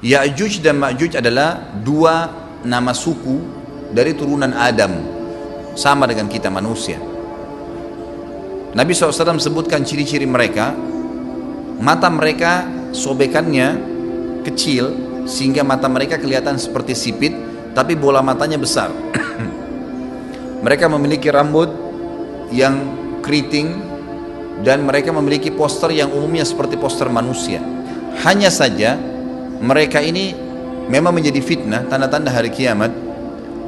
Ya'juj dan Ma'juj adalah dua nama suku dari turunan Adam, sama dengan kita manusia. Nabi SAW sebutkan ciri-ciri mereka. Mata mereka sobekannya kecil sehingga mata mereka kelihatan seperti sipit, tapi bola matanya besar. Mereka memiliki rambut yang keriting dan mereka memiliki poster yang umumnya seperti poster manusia. Hanya saja mereka ini memang menjadi fitnah, tanda-tanda hari kiamat.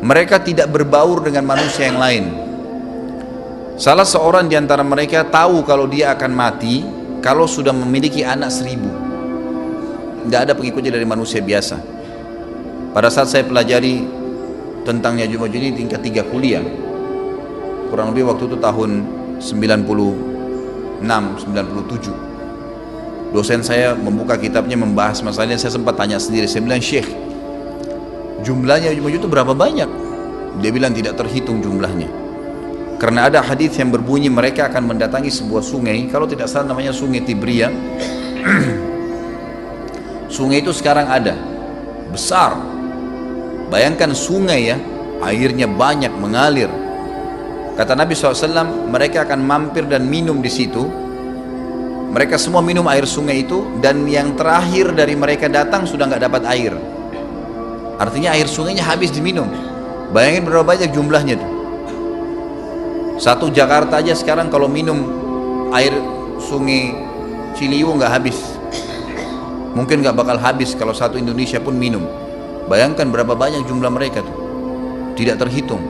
Mereka tidak berbaur dengan manusia yang lain. Salah seorang di antara mereka tahu kalau dia akan mati kalau sudah memiliki anak 1000. Tidak ada pengikutnya dari manusia biasa. Pada saat saya pelajari tentang Ya'juj Ma'juj ini tingkat 3 kuliah, kurang lebih waktu itu tahun 96, 97, dosen saya membuka kitabnya membahas masalah ini. Saya sempat tanya sendiri, saya bilang, Syekh, jumlahnya Ya'juj Ma'juj itu berapa banyak? Dia bilang tidak terhitung jumlahnya, karena ada hadis yang berbunyi mereka akan mendatangi sebuah sungai, kalau tidak salah namanya sungai Tibria. Sungai itu sekarang ada, besar. Bayangkan sungai ya, airnya banyak mengalir. Kata Nabi SAW, mereka akan mampir dan minum di situ. Mereka semua minum air sungai itu, dan yang terakhir dari mereka datang sudah nggak dapat air. Artinya air sungainya habis diminum. Bayangin berapa banyak jumlahnya tuh. Satu Jakarta aja sekarang kalau minum air sungai Ciliwung nggak habis. Mungkin nggak bakal habis kalau satu Indonesia pun minum. Bayangkan berapa banyak jumlah mereka tuh. Tidak terhitung.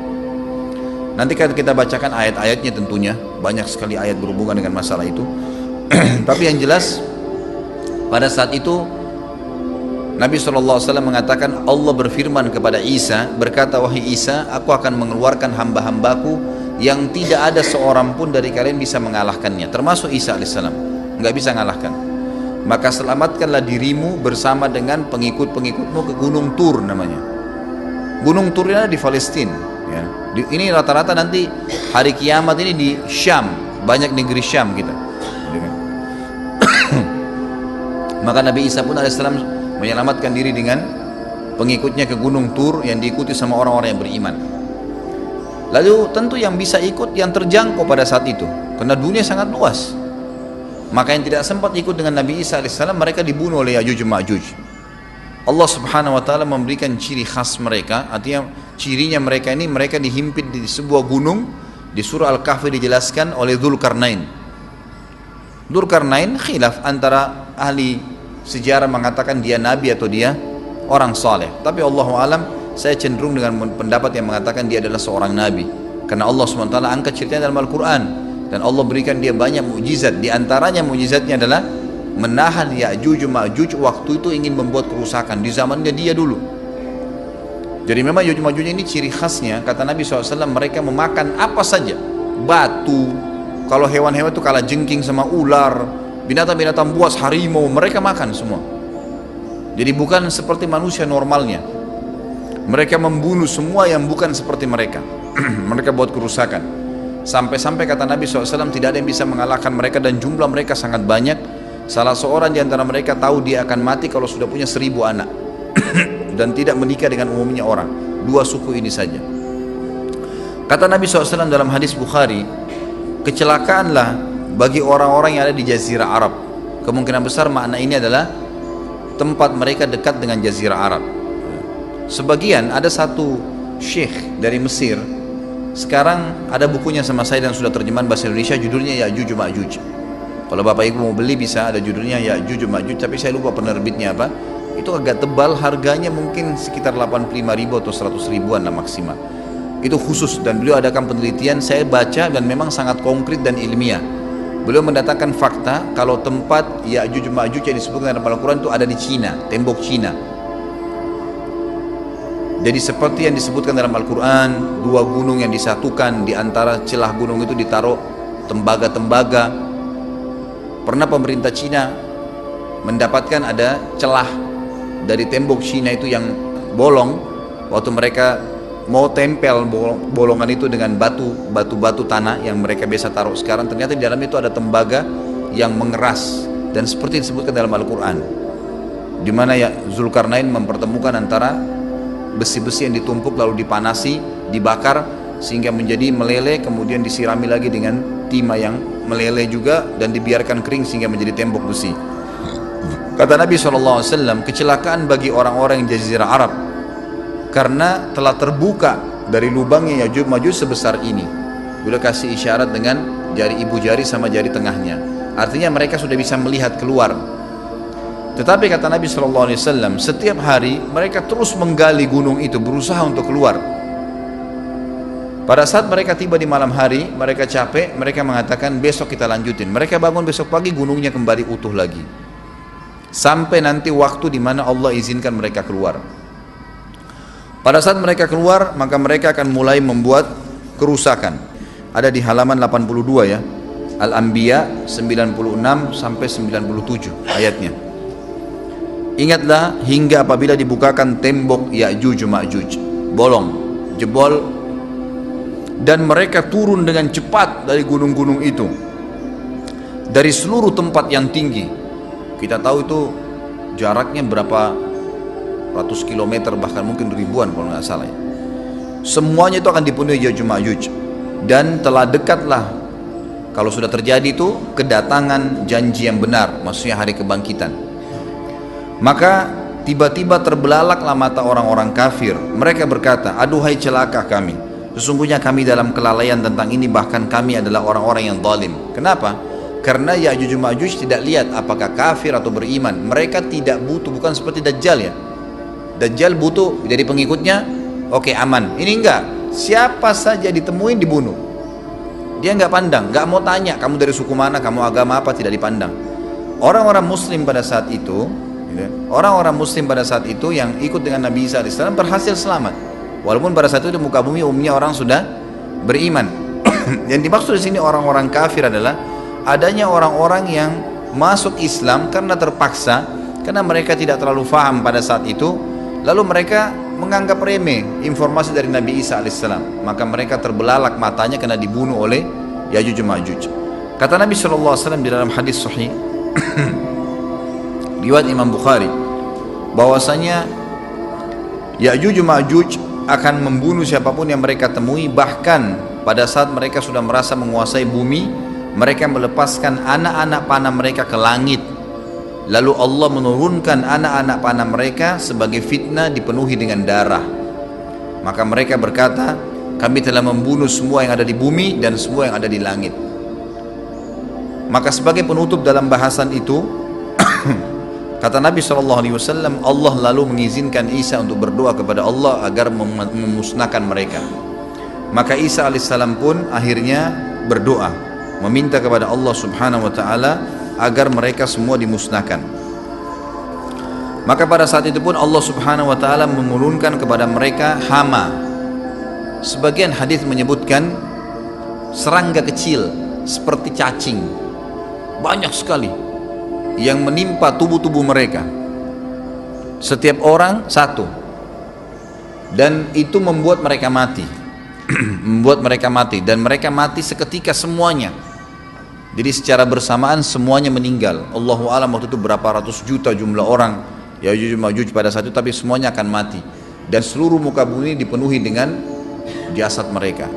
Nanti kan kita bacakan ayat-ayatnya tentunya. Banyak sekali ayat berhubungan dengan masalah itu. Tapi yang jelas pada saat itu Nabi SAW mengatakan, Allah berfirman kepada Isa, berkata, wahai Isa, aku akan mengeluarkan hamba-hambaku yang tidak ada seorang pun dari kalian bisa mengalahkannya, termasuk Isa alaihissalam, nggak bisa mengalahkan. Maka selamatkanlah dirimu bersama dengan pengikut-pengikutmu ke Gunung Tur namanya. Gunung Tur ini di Palestina ya. Ini rata-rata nanti hari kiamat ini di Syam, banyak negeri Syam kita. Maka Nabi Isa pun alaihissalam menyelamatkan diri dengan pengikutnya ke Gunung Tur yang diikuti sama orang-orang yang beriman. Lalu tentu yang bisa ikut yang terjangkau pada saat itu, karena dunia sangat luas. Maka yang tidak sempat ikut dengan Nabi Isa alaihissalam, mereka dibunuh oleh Ya'juj Ma'juj. Allah subhanahu wa ta'ala memberikan ciri khas mereka. Artinya cirinya mereka ini, mereka dihimpit di sebuah gunung. Di surah Al-Kahfi dijelaskan oleh Dzulkarnain. Dzulkarnain khilaf antara ahli sejarah mengatakan dia nabi atau dia orang saleh. Tapi Allahu alam, saya cenderung dengan pendapat yang mengatakan dia adalah seorang nabi, karena Allah SWT angkat ceritanya dalam Al-Quran, dan Allah berikan dia banyak mukjizat. Di antaranya mukjizatnya adalah menahan Ya'juj Ma'juj waktu itu ingin membuat kerusakan di zamannya dia dulu. Jadi memang Ya'juj Ma'juj ini ciri khasnya, kata Nabi SAW, mereka memakan apa saja, batu. Kalau hewan-hewan itu kalah jengking sama ular, binatang-binatang buas, harimau, mereka makan semua. Jadi bukan seperti manusia normalnya. Mereka membunuh semua yang bukan seperti mereka. Mereka buat kerusakan. Sampai-sampai kata Nabi SAW, tidak ada yang bisa mengalahkan mereka, dan jumlah mereka sangat banyak. Salah seorang di antara mereka tahu dia akan mati kalau sudah punya 1000 anak. Dan tidak menikah dengan umumnya orang. 2 suku ini saja. Kata Nabi SAW dalam hadis Bukhari, kecelakaanlah bagi orang-orang yang ada di Jazirah Arab. Kemungkinan besar makna ini adalah tempat mereka dekat dengan Jazirah Arab. Sebagian, ada satu syekh dari Mesir, sekarang ada bukunya sama saya dan sudah terjemahan bahasa Indonesia, judulnya Ya'juj Ma'juj. Kalau Bapak Ibu mau beli bisa, ada judulnya Ya'juj Ma'juj, tapi saya lupa penerbitnya apa. Itu agak tebal, harganya mungkin sekitar 85.000 atau 100 ribuan lah maksimal. Itu khusus, dan beliau adakan penelitian, saya baca, dan memang sangat konkret dan ilmiah. Beliau mendatangkan fakta kalau tempat Ya'juj Ma'juj yang disebutkan dalam Al-Quran itu ada di Cina, tembok Cina. Jadi seperti yang disebutkan dalam Al-Quran, 2 gunung yang disatukan, di antara celah gunung itu ditaruh tembaga-tembaga. Pernah pemerintah Cina mendapatkan ada celah dari tembok Cina itu yang bolong, waktu mereka mau tempel bolongan itu dengan batu tanah yang mereka biasa taruh sekarang, ternyata di dalam itu ada tembaga yang mengeras, dan seperti disebutkan dalam Al-Quran. di mana ya Zulkarnain mempertemukan antara besi-besi yang ditumpuk lalu dipanasi, dibakar sehingga menjadi meleleh, kemudian disirami lagi dengan timah yang meleleh juga dan dibiarkan kering sehingga menjadi tembok besi. Kata Nabi SAW, kecelakaan bagi orang-orang yang Jazirah Arab karena telah terbuka dari lubangnya Ya'juj Ma'juj sebesar ini. Sudah kasih isyarat dengan jari ibu jari sama jari tengahnya. Artinya mereka sudah bisa melihat keluar. Tetapi kata Nabi SAW, setiap hari mereka terus menggali gunung itu, berusaha untuk keluar. Pada saat mereka tiba di malam hari, mereka capek, mereka mengatakan besok kita lanjutin. Mereka bangun besok pagi, gunungnya kembali utuh lagi. Sampai nanti waktu di mana Allah izinkan mereka keluar. Pada saat mereka keluar, maka mereka akan mulai membuat kerusakan. Ada di halaman 82 ya. Al-Anbiya 96 sampai 97 ayatnya. Ingatlah hingga apabila dibukakan tembok Ya'juj Ma'juj, bolong, jebol, dan mereka turun dengan cepat dari gunung-gunung itu, dari seluruh tempat yang tinggi. Kita tahu itu jaraknya berapa ratus kilometer, bahkan mungkin ribuan kalau nggak salah ya. Semuanya itu akan dipenuhi Ya'juj Ma'juj, dan telah dekatlah, kalau sudah terjadi itu, kedatangan janji yang benar, maksudnya hari kebangkitan. Maka tiba-tiba terbelalaklah mata orang-orang kafir. Mereka berkata, aduhai celaka kami, sesungguhnya kami dalam kelalaian tentang ini, bahkan kami adalah orang-orang yang zalim. Kenapa? Karena Ya'juj Ma'juj tidak lihat apakah kafir atau beriman. Mereka tidak butuh, bukan seperti Dajjal ya. Dajjal butuh jadi pengikutnya, oke, aman. Ini enggak, siapa saja ditemuin dibunuh. Dia enggak pandang, enggak mau tanya kamu dari suku mana, kamu agama apa, tidak dipandang. Orang-orang muslim pada saat itu, orang-orang muslim pada saat itu yang ikut dengan Nabi Isa AS berhasil selamat. Walaupun pada saat itu di muka bumi umumnya orang sudah beriman. Yang dimaksud di sini orang-orang kafir adalah adanya orang-orang yang masuk Islam karena terpaksa, karena mereka tidak terlalu faham pada saat itu, lalu mereka menganggap remeh informasi dari Nabi Isa alaihissalam, maka mereka terbelalak matanya karena dibunuh oleh Ya'juj Ma'juj. Kata Nabi SAW di dalam hadis sahih riwayat Imam Bukhari, bahwasanya Ya'juj Ma'juj akan membunuh siapapun yang mereka temui. Bahkan pada saat mereka sudah merasa menguasai bumi, mereka melepaskan anak-anak panah mereka ke langit, lalu Allah menurunkan anak-anak panah mereka sebagai fitnah dipenuhi dengan darah. Maka mereka berkata, kami telah membunuh semua yang ada di bumi dan semua yang ada di langit. Maka sebagai penutup dalam bahasan itu kata Nabi SAW, Allah lalu mengizinkan Isa untuk berdoa kepada Allah agar memusnahkan mereka. Maka Isa alaihissalam pun akhirnya berdoa, meminta kepada Allah subhanahu wa ta'ala agar mereka semua dimusnahkan. Maka pada saat itu pun Allah subhanahu wa ta'ala menurunkan kepada mereka hama. Sebagian hadis menyebutkan serangga kecil seperti cacing, banyak sekali yang menimpa tubuh-tubuh mereka, setiap orang satu, dan itu membuat mereka mati. Membuat mereka mati, dan mereka mati seketika semuanya. Jadi secara bersamaan semuanya meninggal. Allahu a'lam waktu itu berapa ratus juta jumlah orang Ya'juj Ma'juj pada saat itu, tapi semuanya akan mati, dan seluruh muka bumi dipenuhi dengan jasad mereka.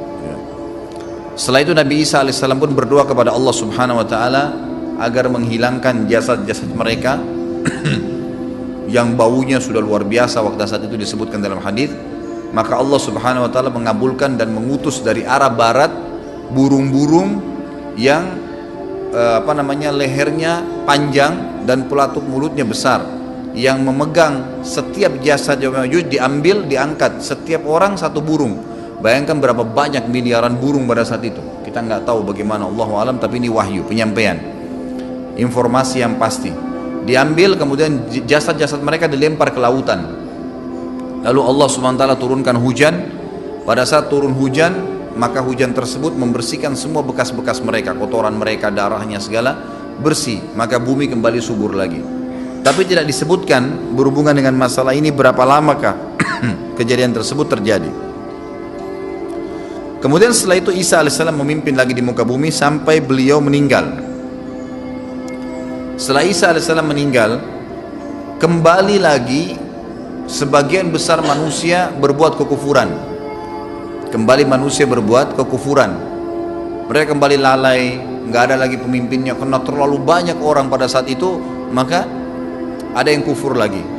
Setelah itu Nabi Isa alaihissalam pun berdoa kepada Allah subhanahu wa ta'ala agar menghilangkan jasad-jasad mereka yang baunya sudah luar biasa waktu saat itu disebutkan dalam hadis. Maka Allah subhanahu wa ta'ala mengabulkan dan mengutus dari arah barat burung-burung yang lehernya panjang dan pelatuk mulutnya besar, yang memegang setiap jasad Ya'juj diambil, diangkat, setiap orang satu burung. Bayangkan berapa banyak miliaran burung pada saat itu. Kita nggak tahu bagaimana, Allahu alam, tapi ini wahyu, penyampaian informasi yang pasti. Diambil, kemudian jasad-jasad mereka dilempar ke lautan. Lalu Allah SWT turunkan hujan. Pada saat turun hujan, maka hujan tersebut membersihkan semua bekas-bekas mereka, kotoran mereka, darahnya segala bersih. Maka bumi kembali subur lagi. Tapi tidak disebutkan berhubungan dengan masalah ini berapa lamakah kejadian tersebut terjadi. Kemudian setelah itu Isa alaihissalam memimpin lagi di muka bumi sampai beliau meninggal. Setelah Isa alaihissalam meninggal, kembali lagi sebagian besar manusia berbuat kekufuran. Kembali manusia berbuat kekufuran. Mereka kembali lalai, nggak ada lagi pemimpinnya karena terlalu banyak orang pada saat itu, maka ada yang kufur lagi.